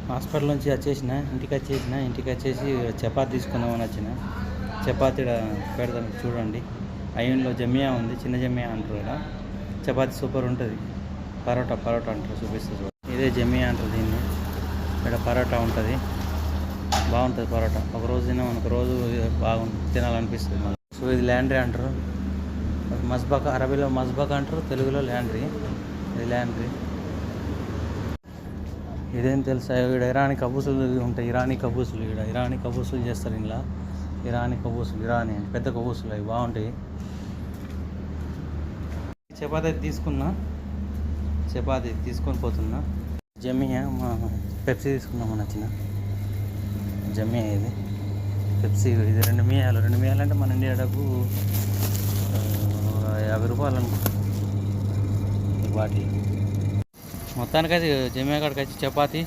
Hospital నుంచి వచ్చేసిన ఇంటికి వచ్చేసి చపాతీ తీసుకుందామని వచ్చిన. చపాతీ పెడదాం చూడండి. అయ్యంలో జమియా ఉంది, చిన్న జమియా అంటారు ఇక్కడ. చపాతీ సూపర్ ఉంటుంది. పరోటా అంటారు, చూపిస్తుంది. ఇదే జమియా అంటారు దీన్ని. ఇక్కడ పరోటా ఉంటుంది, బాగుంటుంది పరోటా. ఒక రోజు తిన్నాం, ఒక రోజు బాగుంటుంది, తినాలనిపిస్తుంది మనకు. సో ఇది ల్యాండ్రీ అంటారు, మస్బక్, అరబీలో మస్బక్ అంటారు, తెలుగులో ల్యాండ్రీ. ఇది ల్యాండ్రీ. ఇదేం తెలుసా, ఇక్కడ ఇరానీ కబూసులు ఉంటాయి. ఇరానీ కబూసులు చేస్తారు ఇలా. ఇరానీ పెద్ద కబూసులు, అవి బాగుంటాయి. చపాతీ తీసుకొని పోతున్నా. జమియా పెప్సీ తీసుకుందాం అని వచ్చిన. జమియా ఇది పెప్సీ. ఇది 2 మియాలు అంటే మన ఇండియా డబ్బు 50 రూపాయలు అనుకుంటా వాటి. మొత్తానికైతే జమియా కాడికి వచ్చి చపాతీ